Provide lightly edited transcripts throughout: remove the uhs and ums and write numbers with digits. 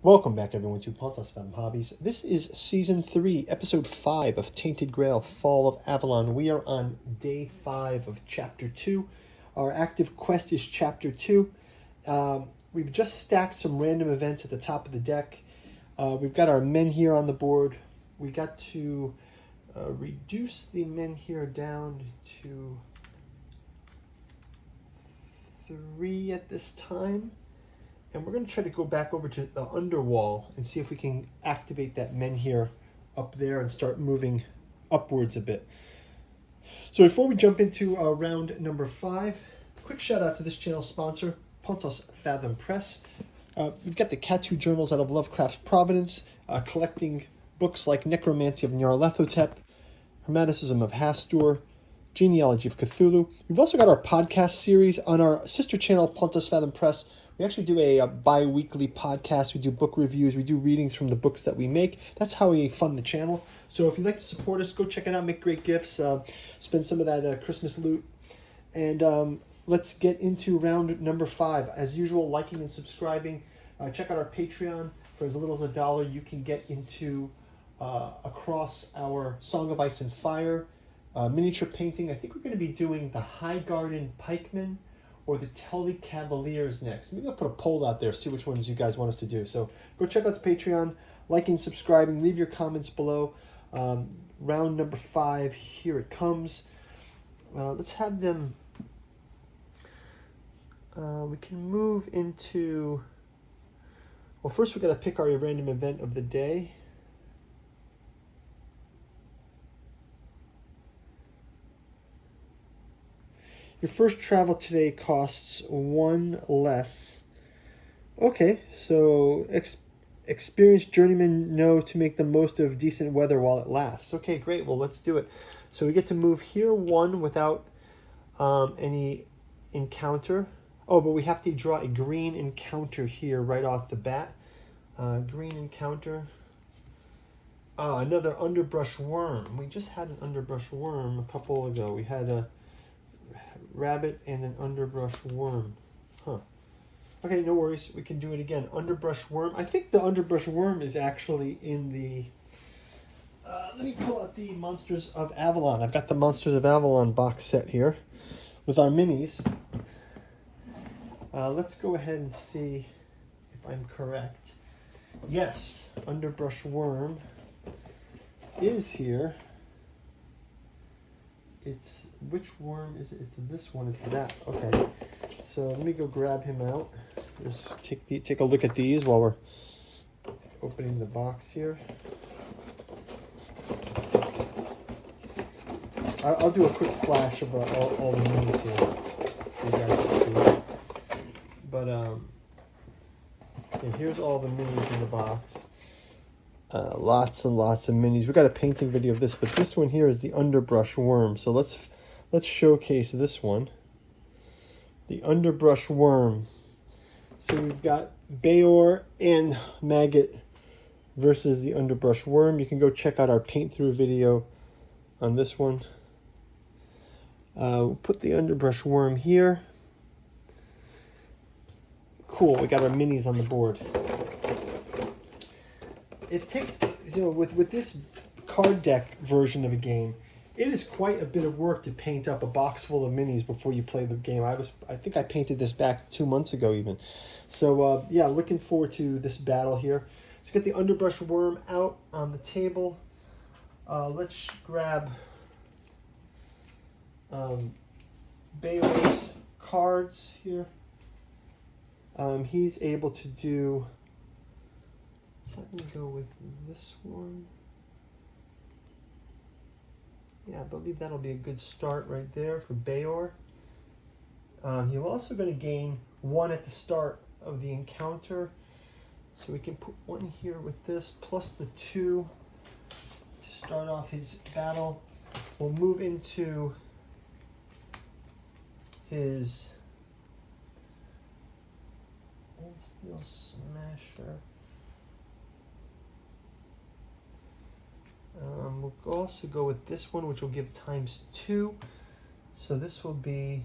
Welcome back, everyone, to Pontus Fathom Hobbies. This is Season 3, Episode 5 of Tainted Grail, Fall of Avalon. We are on Day 5 of Chapter 2. Our active quest is Chapter 2. We've just stacked some random events at the top of the deck. We've got our men here on the board. We got to reduce the men here down to 3 at this time. And we're going to try to go back over to the underwall and see if we can activate that menhir up there and start moving upwards a bit. So before we jump into round number 5, quick shout out to this channel sponsor, Pontus Fathom Press. We've got the Katu journals out of Lovecraft's Providence, collecting books like Necromancy of Nyarlathotep, Hermeticism of Hastur, Genealogy of Cthulhu. We've also got our podcast series on our sister channel, Pontus Fathom Press. We actually do a bi-weekly podcast. We do book reviews. We do readings from the books that we make. That's how we fund the channel. So if you'd like to support us, go check it out. Make great gifts. Spend some of that Christmas loot. And let's get into round number 5. As usual, liking and subscribing. Check out our Patreon. For as little as $1, you can get into across our Song of Ice and Fire miniature painting. I think we're going to be doing the High Garden Pikemen or the Tully Cavaliers next. Maybe I'll put a poll out there, see which ones you guys want us to do. So go check out the Patreon, liking, subscribing, leave your comments below. Round number 5, here it comes. Let's have them, we can move into, well, first we've got to pick our random event of the day. Your first travel today costs 1 less. Okay, so experienced journeymen know to make the most of decent weather while it lasts. Okay, great. Well, let's do it. So we get to move here 1 without any encounter. Oh, but we have to draw a green encounter here right off the bat. Green encounter. Another underbrush worm. We just had an underbrush worm a couple ago. We had a rabbit and an underbrush worm. Okay, no worries. We can do it again. Underbrush worm. I think the underbrush worm is actually in the... let me pull out the Monsters of Avalon. I've got the Monsters of Avalon box set here with our minis. Let's go ahead and see if I'm correct. Yes, underbrush worm is here. It's, which worm is it? It's this one, it's that. Okay, so let me go grab him out. Just take a look at these while we're opening the box here. I'll do a quick flash of all the minis here for you guys to see. But okay, here's all the minis in the box. Lots and lots of minis. We got a painting video of this, but this one here is the underbrush worm. So let's showcase this one. The underbrush worm. So we've got Bayor and Maggot versus the underbrush worm. You can go check out our paint through video on this one. We'll put the underbrush worm here. Cool, we got our minis on the board. It takes, with this card deck version of a game, it is quite a bit of work to paint up a box full of minis before you play the game. I think I painted this back 2 months ago even. So yeah, looking forward to this battle here. So get the underbrush worm out on the table. Let's grab Bayor's cards here. He's able to do... Let me go with this one. Yeah, I believe that'll be a good start right there for Bayor. He's also going to gain 1 at the start of the encounter. So we can put 1 here with this, plus the 2 to start off his battle. We'll move into his Old Steel Smasher. We'll also go with this one, which will give ×2. So this will be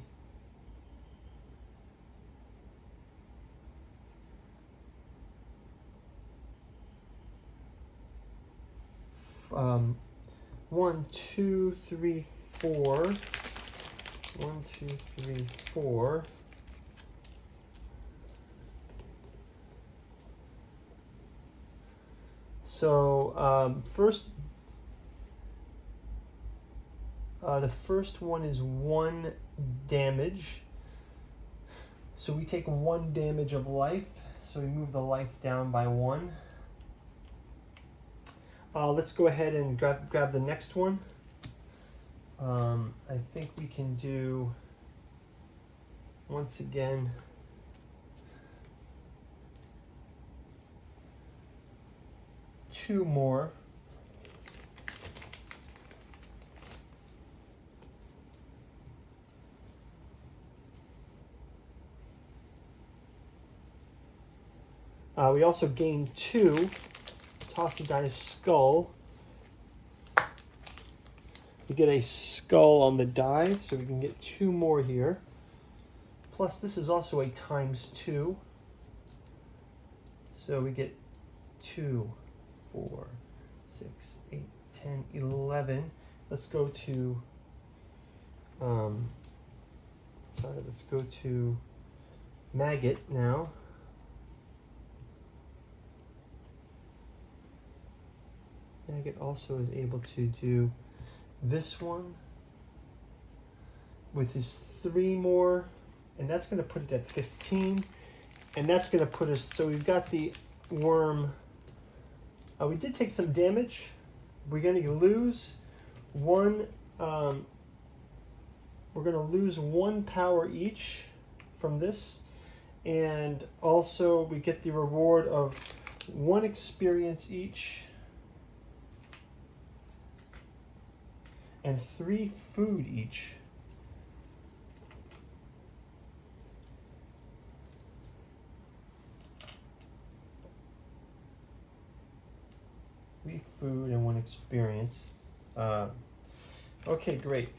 1, 2, 3, 4. 1, 2, 3, 4. So the first one is 1 damage. So we take 1 damage of life. So we move the life down by 1. Let's go ahead and grab the next one. I think we can do, once again, two more. We also gain 2. Toss a die skull. We get a skull on the die, so we can get 2 more here. Plus, this is also a ×2. So we get 2, 4, 6, 8, 10, 11. Let's go to, let's go to Maggot now. Maggot also is able to do this one with his 3 more, and that's going to put it at 15, and that's going to put us, so we've got the worm. We did take some damage. We're going to lose 1, we're going to lose 1 power each from this, and also we get the reward of 1 experience each, and 3 food each. Food and 1 experience. Okay, great.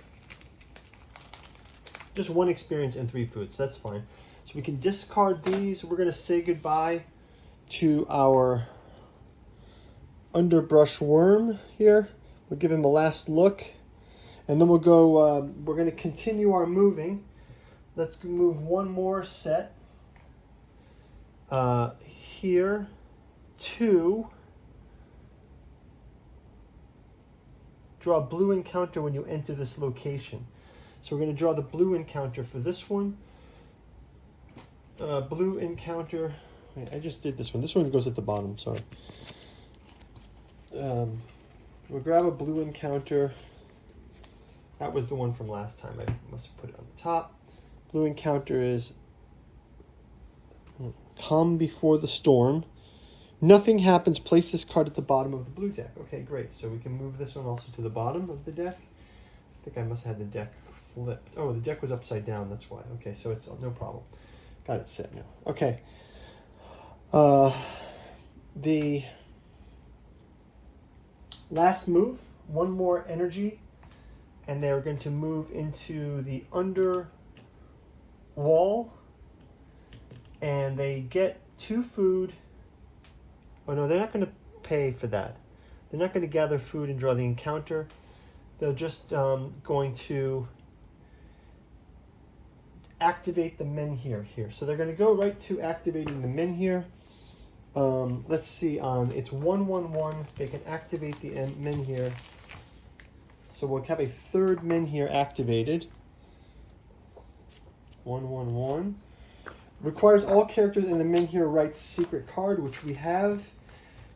Just 1 experience and 3 food, so that's fine. So we can discard these. We're going to say goodbye to our underbrush worm here. We'll give him a last look, and then we'll go, we're going to continue our moving. Let's move 1 more set. Here, 2. Draw a blue encounter when you enter this location. So we're going to draw the blue encounter for this one. Blue encounter. Wait, I just did this one. This one goes at the bottom, sorry. We'll grab a blue encounter. That was the one from last time. I must have put it on the top. Blue encounter is Calm Before the Storm. Nothing happens. Place this card at the bottom of the blue deck. Okay, great. So we can move this one also to the bottom of the deck. I think I must have had the deck flipped. Oh, the deck was upside down. That's why. Okay, so it's no problem. Got it set now. Okay. The last move, 1 more energy, and they're going to move into the under wall, and they get 2 food. Oh no, they're not going to pay for that. They're not going to gather food and draw the encounter. They're just going to activate the menhir here. So they're going to go right to activating the menhir. Let's see, it's 1/1/1. They can activate the menhir. So we'll have a 3rd menhir activated. 1/1/1. Requires all characters in the menhir rights secret card, which we have.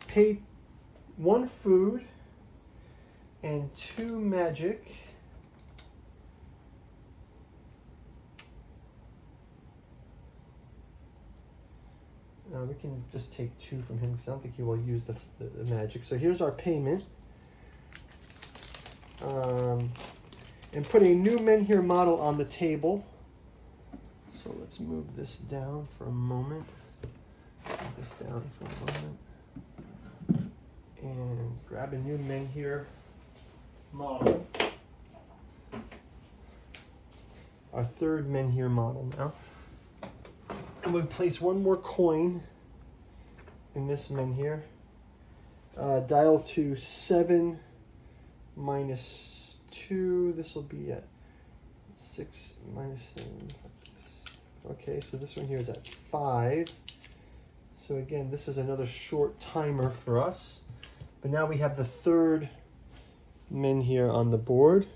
Pay 1 food and 2 magic. We can just take 2 from him because I don't think he will use the magic. So here's our payment. And put a new menhir model on the table. So let's move this down for a moment. Move this down for a moment. And grab a new menhir model. Our 3rd menhir model now. And we'll place 1 more coin in this menhir. Dial to 7 minus 2. This will be at 6 minus 7. Okay, so this one here is at 5. So again, this is another short timer for us. But now we have the third min here on the board.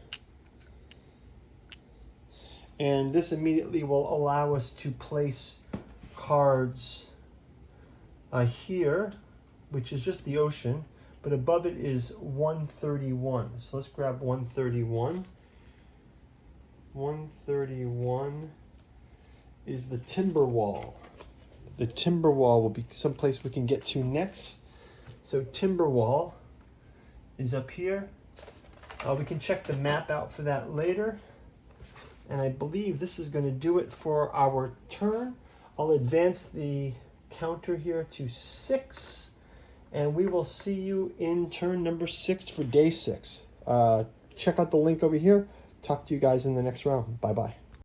And this immediately will allow us to place cards here, which is just the ocean, but above it is 131. So let's grab 131. 131 is the timber wall. The timber wall will be someplace we can get to next. So timber wall is up here. We can check the map out for that later. And I believe this is going to do it for our turn. I'll advance the counter here to 6. And we will see you in turn number 6 for day 6. Check out the link over here. Talk to you guys in the next round. Bye-bye.